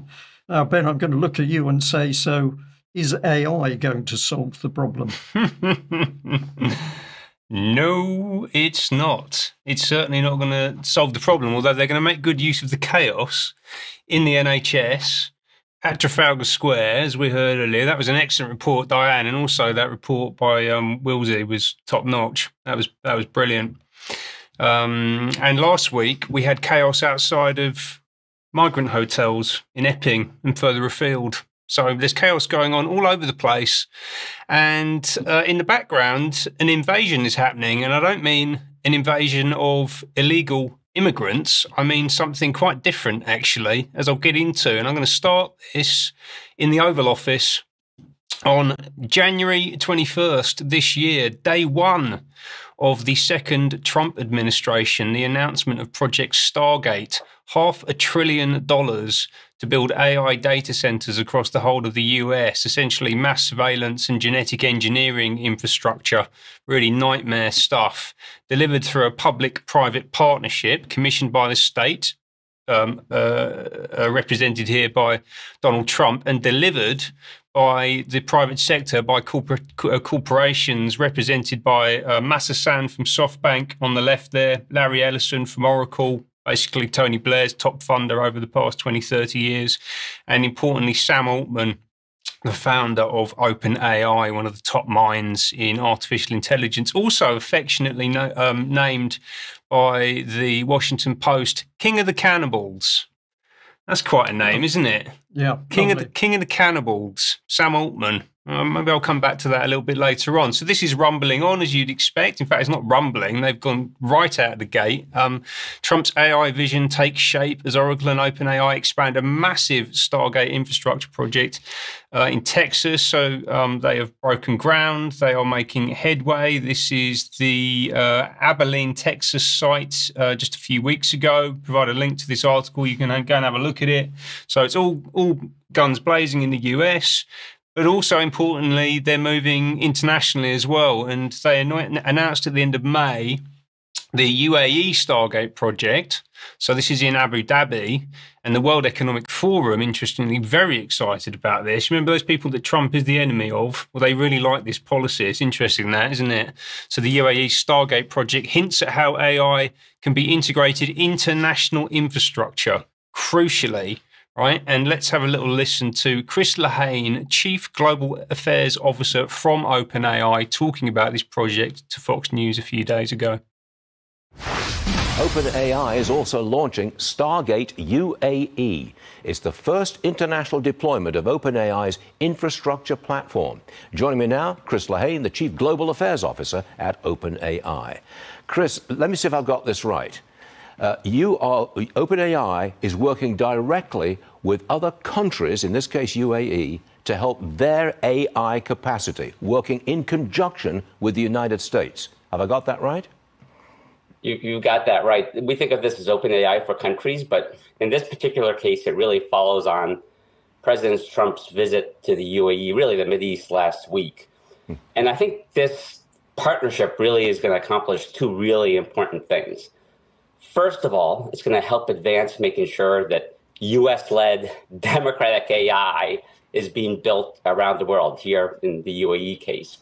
problem. Now, Ben, I'm going to look at you and say, so is AI going to solve the problem? No, it's not. It's certainly not going to solve the problem, although they're going to make good use of the chaos in the NHS at Trafalgar Square, as we heard earlier. That was an excellent report, Diane, and also that report by Wilsey was top notch. That was brilliant. And last week we had chaos outside of migrant hotels in Epping and further afield. So there's chaos going on all over the place. And in the background, an invasion is happening. And I don't mean an invasion of illegal immigrants. I mean something quite different, actually, as I'll get into. And I'm going to start this in the Oval Office on January 21st this year, day one of the second Trump administration, the announcement of Project Stargate, $500 billion to build AI data centers across the whole of the US, essentially mass surveillance and genetic engineering infrastructure, really nightmare stuff, delivered through a public-private partnership commissioned by the state, represented here by Donald Trump, and delivered by the private sector, by corporations represented by Masa Son from SoftBank on the left there, Larry Ellison from Oracle, basically Tony Blair's top funder over the past 20, 30 years, and importantly, Sam Altman, the founder of OpenAI, one of the top minds in artificial intelligence, also affectionately named by the Washington Post, King of the Cannibals. That's quite a name, isn't it? Yeah. King of the Cannibals, Sam Altman. Maybe I'll come back to that a little bit later on. So this is rumbling on, as you'd expect. In fact, it's not rumbling. They've gone right out of the gate. Trump's AI vision takes shape as Oracle and OpenAI expand a massive Stargate infrastructure project in Texas. So they have broken ground. They are making headway. This is the Abilene, Texas site just a few weeks ago. Provide a link to this article. You can go and have a look at it. So it's all guns blazing in the US. But also, importantly, they're moving internationally as well. And they announced at the end of May the UAE Stargate project. So this is in Abu Dhabi. And the World Economic Forum, interestingly, very excited about this. Remember those people that Trump is the enemy of? Well, they really like this policy. It's interesting that, isn't it? So the UAE Stargate project hints at how AI can be integrated into national infrastructure, crucially. Right, and let's have a little listen to Chris Lahane, Chief Global Affairs Officer from OpenAI, talking about this project to Fox News a few days ago. OpenAI is also launching Stargate UAE. It's the first international deployment of OpenAI's infrastructure platform. Joining me now, Chris Lahane, the Chief Global Affairs Officer at OpenAI. Chris, let me see if I've got this right. OpenAI is working directly with other countries, in this case UAE, to help their AI capacity, working in conjunction with the United States. Have I got that right? You got that right. We think of this as OpenAI for countries, but in this particular case, it really follows on President Trump's visit to the UAE, really the Mideast last week. And I think this partnership really is going to accomplish two really important things. First of all, it's going to help advance making sure that U.S.-led democratic AI is being built around the world, here in the UAE case.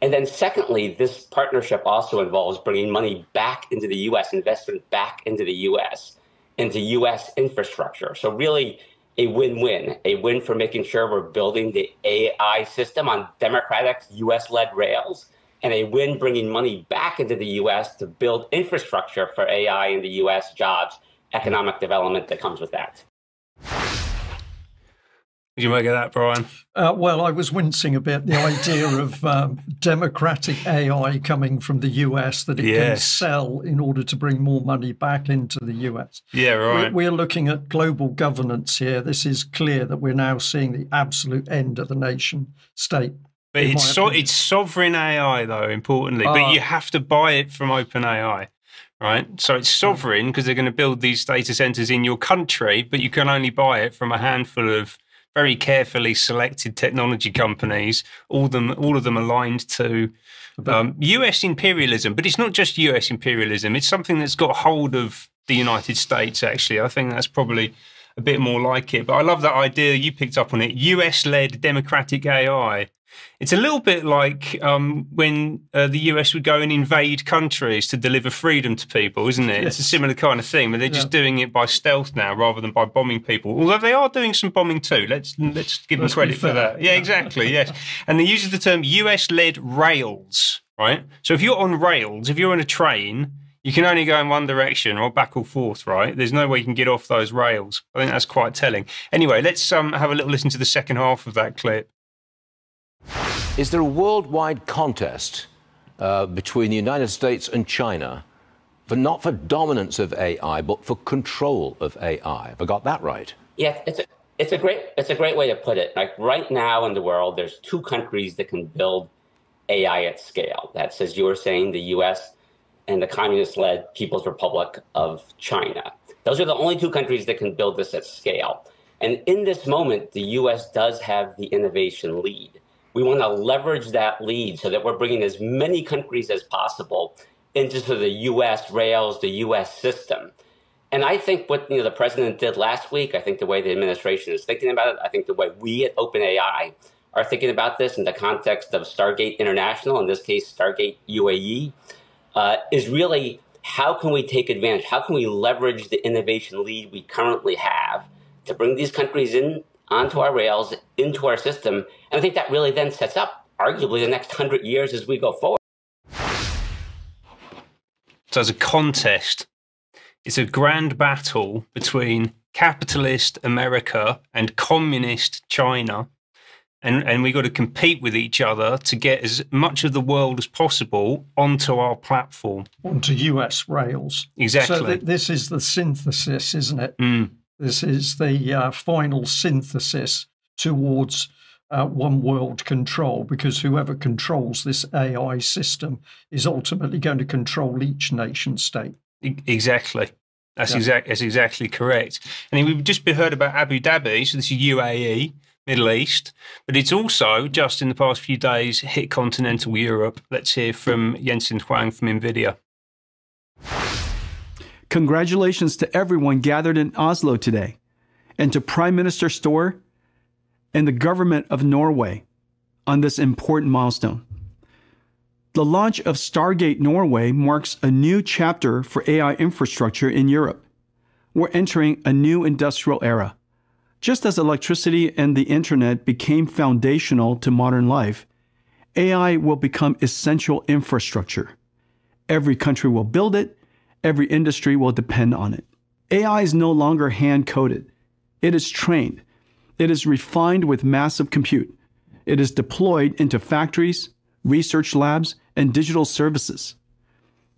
And then secondly, this partnership also involves bringing money back into the U.S., investment back into the U.S., into U.S. infrastructure. So really a win-win, a win for making sure we're building the AI system on democratic U.S.-led rails, and a win bringing money back into the U.S. to build infrastructure for AI in the U.S., jobs, economic development that comes with that. Did you make of that, Brian? Well, I was wincing a bit, the idea of democratic AI coming from the US that it can sell in order to bring more money back into the US. Yeah, right. We're looking at global governance here. This is clear that we're now seeing the absolute end of the nation state. But it's sovereign AI, though, importantly. But you have to buy it from OpenAI, right? So it's sovereign because they're going to build these data centers in your country, but you can only buy it from a handful of very carefully selected technology companies, all of them aligned to US imperialism. But it's not just US imperialism. It's something that's got hold of the United States, actually. I think that's probably a bit more like it. But I love that idea you picked up on it. US-led democratic AI. It's a little bit like when the US would go and invade countries to deliver freedom to people, isn't it? Yes. It's a similar kind of thing, but they're just doing it by stealth now rather than by bombing people. Although they are doing some bombing too. Let's give them credit for that. Yeah, exactly. Yes, and they use the term US-led rails, right? So if you're on rails, if you're on a train, you can only go in one direction or back or forth, right? There's no way you can get off those rails. I think that's quite telling. Anyway, let's have a little listen to the second half of that clip. Is there a worldwide contest between the United States and China, not for dominance of AI, but for control of AI? Have I got that right? Yeah, it's a great way to put it. Like right now in the world, there's two countries that can build AI at scale. That's, as you were saying, the U.S. and the communist-led People's Republic of China. Those are the only two countries that can build this at scale. And in this moment, the U.S. does have the innovation lead. We want to leverage that lead so that we're bringing as many countries as possible into the U.S. rails, the U.S. system. And I think what the president did last week, I think the way the administration is thinking about it, I think the way we at OpenAI are thinking about this in the context of Stargate International, in this case, Stargate UAE, is really how can we take advantage? How can we leverage the innovation lead we currently have to bring these countries in onto our rails, into our system? And I think that really then sets up, arguably, the next 100 years as we go forward. So as a contest, it's a grand battle between capitalist America and communist China. And we've got to compete with each other to get as much of the world as possible onto our platform. Onto US rails. Exactly. So this is the synthesis, isn't it? This is the final synthesis towards one world control, because whoever controls this AI system is ultimately going to control each nation state. Exactly. That's exactly correct. And we've just heard about Abu Dhabi, so this is UAE, Middle East, but it's also, just in the past few days, hit continental Europe. Let's hear from Jensen Huang from NVIDIA. Congratulations to everyone gathered in Oslo today, and to Prime Minister Støre and the government of Norway on this important milestone. The launch of Stargate Norway marks a new chapter for AI infrastructure in Europe. We're entering a new industrial era. Just as electricity and the internet became foundational to modern life, AI will become essential infrastructure. Every country will build it. Every industry will depend on it. AI is no longer hand-coded. It is trained. It is refined with massive compute. It is deployed into factories, research labs, and digital services.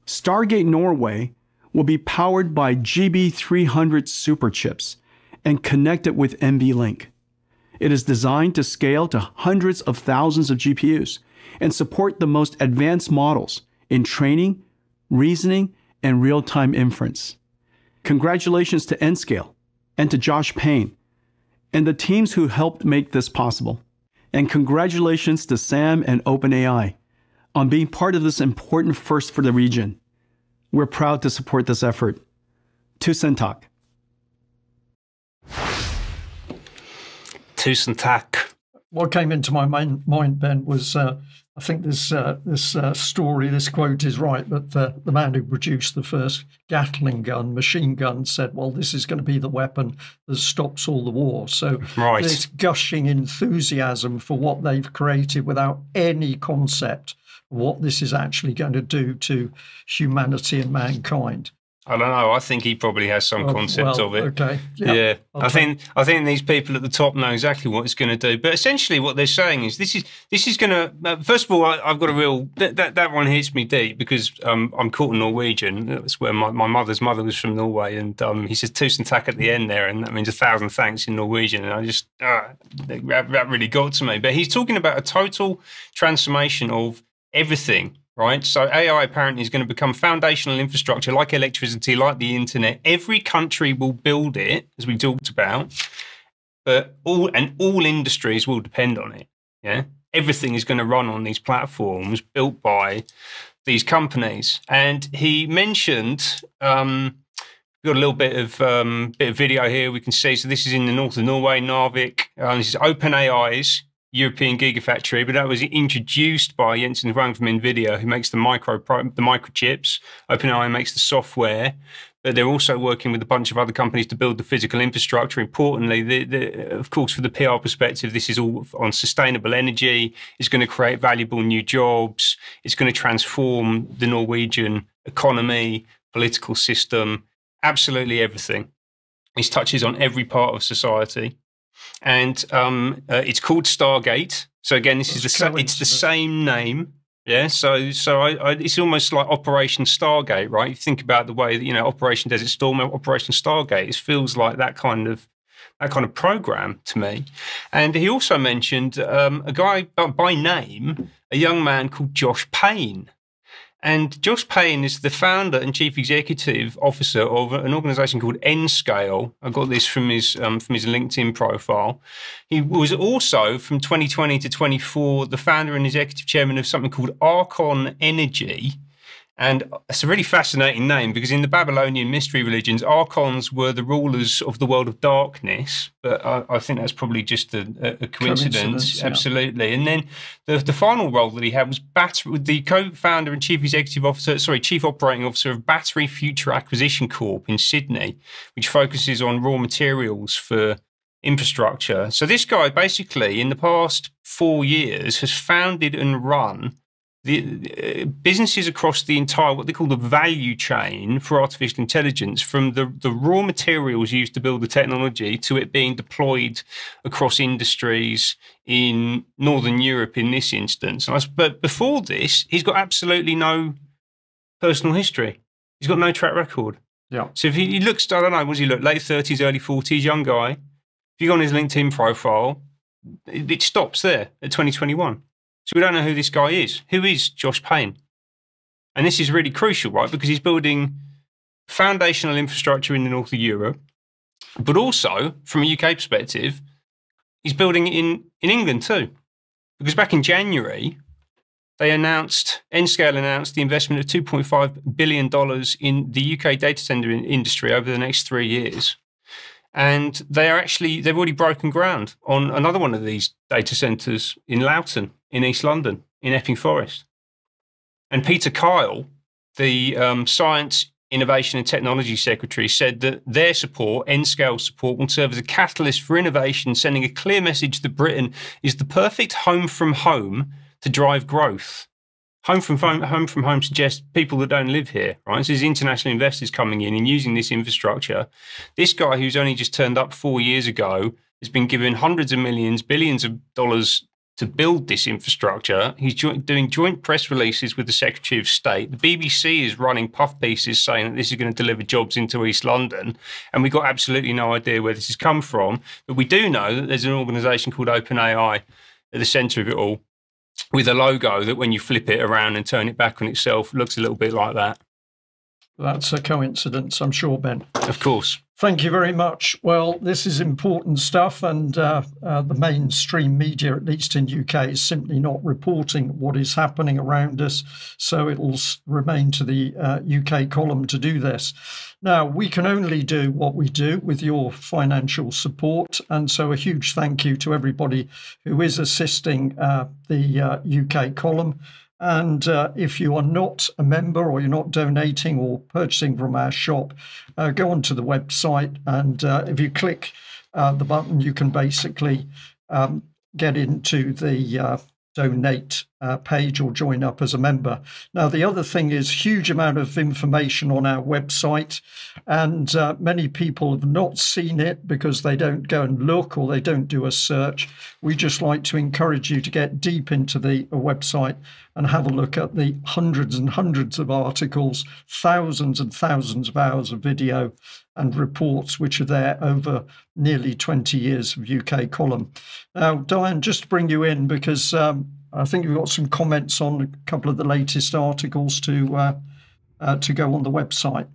Stargate Norway will be powered by GB300 superchips and connected with NVLink. It is designed to scale to hundreds of thousands of GPUs and support the most advanced models in training, reasoning, and real-time inference. Congratulations to Nscale and to Josh Payne and the teams who helped make this possible. And congratulations to Sam and OpenAI on being part of this important first for the region. We're proud to support this effort. Tusen takk. Tusen takk. What came into my mind, Ben, was I think this story, this quote is right, but the man who produced the first Gatling gun, machine gun, said, well, this is going to be the weapon that stops all the war. So there's gushing enthusiasm for what they've created without any concept of what this is actually going to do to humanity and mankind. I don't know. I think he probably has some concept of it. Okay. Yeah. Okay. I think these people at the top know exactly what it's going to do. But essentially, what they're saying is this is going to. First of all, I've got a real that one hits me deep because I'm caught in Norwegian. That's where my mother's mother was from Norway, and he says "tusen takk" at the end there, and that means 1,000 thanks in Norwegian. And I just that really got to me. But he's talking about a total transformation of everything. Right, so AI apparently is going to become foundational infrastructure like electricity, like the internet. Every country will build it, as we talked about, but all industries will depend on it. Yeah, everything is going to run on these platforms built by these companies. And he mentioned We've got a little bit of video here we can see. So this is in the north of Norway, Narvik. This is OpenAI's European Gigafactory, but that was introduced by Jensen Huang from NVIDIA, who makes the microchips. OpenAI makes the software, but they're also working with a bunch of other companies to build the physical infrastructure. Importantly, of course, for the PR perspective, this is all on sustainable energy. It's going to create valuable new jobs. It's going to transform the Norwegian economy, political system, absolutely everything. This touches on every part of society. And it's called Stargate. So again, it's the same name. Yeah. So it's almost like Operation Stargate, right? You think about the way that, Operation Desert Storm, Operation Stargate, it feels like that kind of program to me. And he also mentioned a guy by name, a young man called Josh Payne. And Josh Payne is the founder and chief executive officer of an organization called N-Scale. I got this from his LinkedIn profile. He was also, from 2020 to 24, the founder and executive chairman of something called Archon Energy. And it's a really fascinating name because in the Babylonian mystery religions, archons were the rulers of the world of darkness. But I think that's probably just a coincidence. Absolutely. Yeah. And then the final role that he had was the co-founder and chief operating officer of Battery Future Acquisition Corp in Sydney, which focuses on raw materials for infrastructure. So this guy basically, in the past 4 years, has founded and run the businesses across the entire, what they call the value chain for artificial intelligence, from the raw materials used to build the technology to it being deployed across industries in Northern Europe in this instance. But before this, he's got absolutely no personal history. He's got no track record. Yeah. So if he looks, I don't know, what does he look? Late 30s, early 40s, young guy. If you go on his LinkedIn profile, it stops there at 2021. So we don't know who this guy is. Who is Josh Payne? And this is really crucial, right? Because he's building foundational infrastructure in the north of Europe, but also, from a UK perspective, he's building it in England too. Because back in January, N-Scale announced the investment of $2.5 billion in the UK data center industry over the next 3 years. And they've already broken ground on another one of these data centers in Loughton, in East London, in Epping Forest. And Peter Kyle, the Science, Innovation and Technology Secretary, said that their support, N-Scale support, will serve as a catalyst for innovation, sending a clear message that Britain is the perfect home from home to drive growth. Home from home suggests people that don't live here, right? So there's international investors coming in and using this infrastructure. This guy who's only just turned up 4 years ago has been given hundreds of millions, billions of dollars to build this infrastructure. He's doing joint press releases with the Secretary of State. The BBC is running puff pieces saying that this is going to deliver jobs into East London. And we've got absolutely no idea where this has come from. But we do know that there's an organisation called OpenAI at the centre of it all, with a logo that when you flip it around and turn it back on itself, looks a little bit like that. That's a coincidence, I'm sure, Ben. Of course. Thank you very much. Well, this is important stuff, and the mainstream media, at least in UK, is simply not reporting what is happening around us. So it will remain to the UK column to do this. Now, we can only do what we do with your financial support. And so a huge thank you to everybody who is assisting the UK column. And if you are not a member or you're not donating or purchasing from our shop, go onto the website. And if you click the button, you can basically get into the donate page or join up as a member. Now, the other thing is huge amount of information on our website, and many people have not seen it because they don't go and look or they don't do a search. We just like to encourage you to get deep into the website and have a look at the hundreds and hundreds of articles, thousands and thousands of hours of video and reports which are there over nearly 20 years of UK column. Now, Diane, just to bring you in, because I think you've got some comments on a couple of the latest articles to go on the website.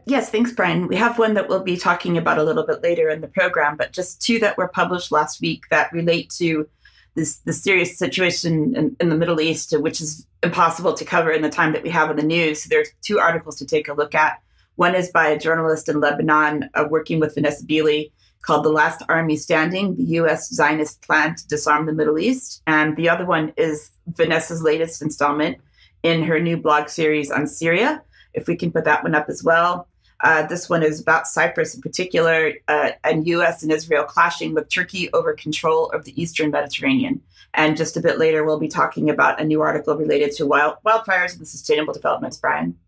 Yes, thanks, Brian. We have one that we'll be talking about a little bit later in the program, but just two that were published last week that relate to the serious situation in the Middle East, which is impossible to cover in the time that we have in the news. So there's two articles to take a look at. One is by a journalist in Lebanon working with Vanessa Beeley, called The Last Army Standing, the U.S. Zionist Plan to Disarm the Middle East. And the other one is Vanessa's latest installment in her new blog series on Syria, if we can put that one up as well. This one is about Cyprus in particular, and U.S. and Israel clashing with Turkey over control of the Eastern Mediterranean. And just a bit later, we'll be talking about a new article related to wildfires and sustainable developments, Brian.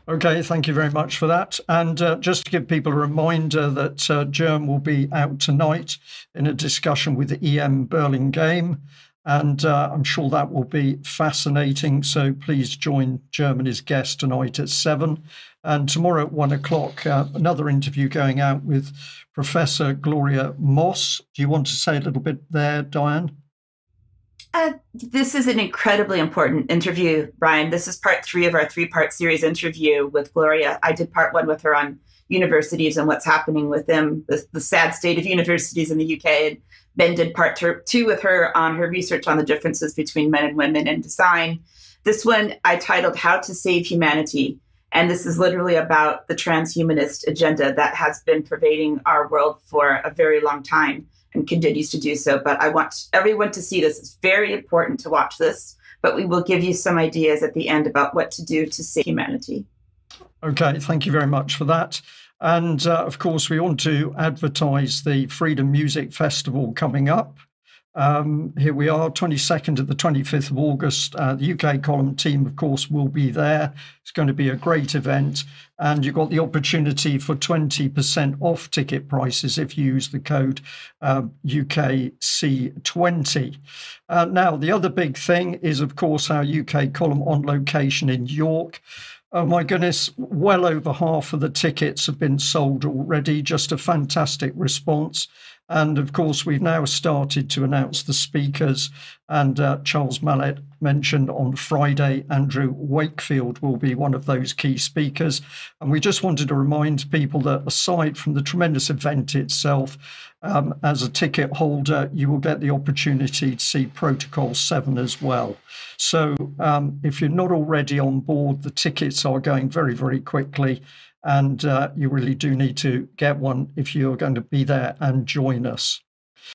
Okay, thank you very much for that. And just to give people a reminder that Germ will be out tonight in a discussion with the EM Burlingame. And I'm sure that will be fascinating. So please join Germ and his guest tonight at 7. And tomorrow at 1 o'clock, another interview going out with Professor Gloria Moss. Do you want to say a little bit there, Diane? This is an incredibly important interview, Brian. This is part 3 of our 3-part series interview with Gloria. I did part 1 with her on universities and what's happening with them, the sad state of universities in the UK. And Ben did part 2 with her on her research on the differences between men and women in design. This one I titled How to Save Humanity. And this is literally about the transhumanist agenda that has been pervading our world for a very long time and continues to do so. But I want everyone to see this. It's very important to watch this, but we will give you some ideas at the end about what to do to save humanity. Okay, thank you very much for that. And of course, we want to advertise the Freedom Music Festival coming up. Here we are, 22nd to the 25th of August. The UK column team, of course, will be there. It's going to be a great event. And you've got the opportunity for 20% off ticket prices if you use the code UKC20. Now, the other big thing is, of course, our UK column on location in York. Oh my goodness, well over half of the tickets have been sold already. Just a fantastic response. And of course, we've now started to announce the speakers. And Charles Mallet mentioned on Friday, Andrew Wakefield will be one of those key speakers. And we just wanted to remind people that aside from the tremendous event itself, as a ticket holder, you will get the opportunity to see Protocol 7 as well. So if you're not already on board, the tickets are going very, very quickly. And you really do need to get one if you're going to be there and join us.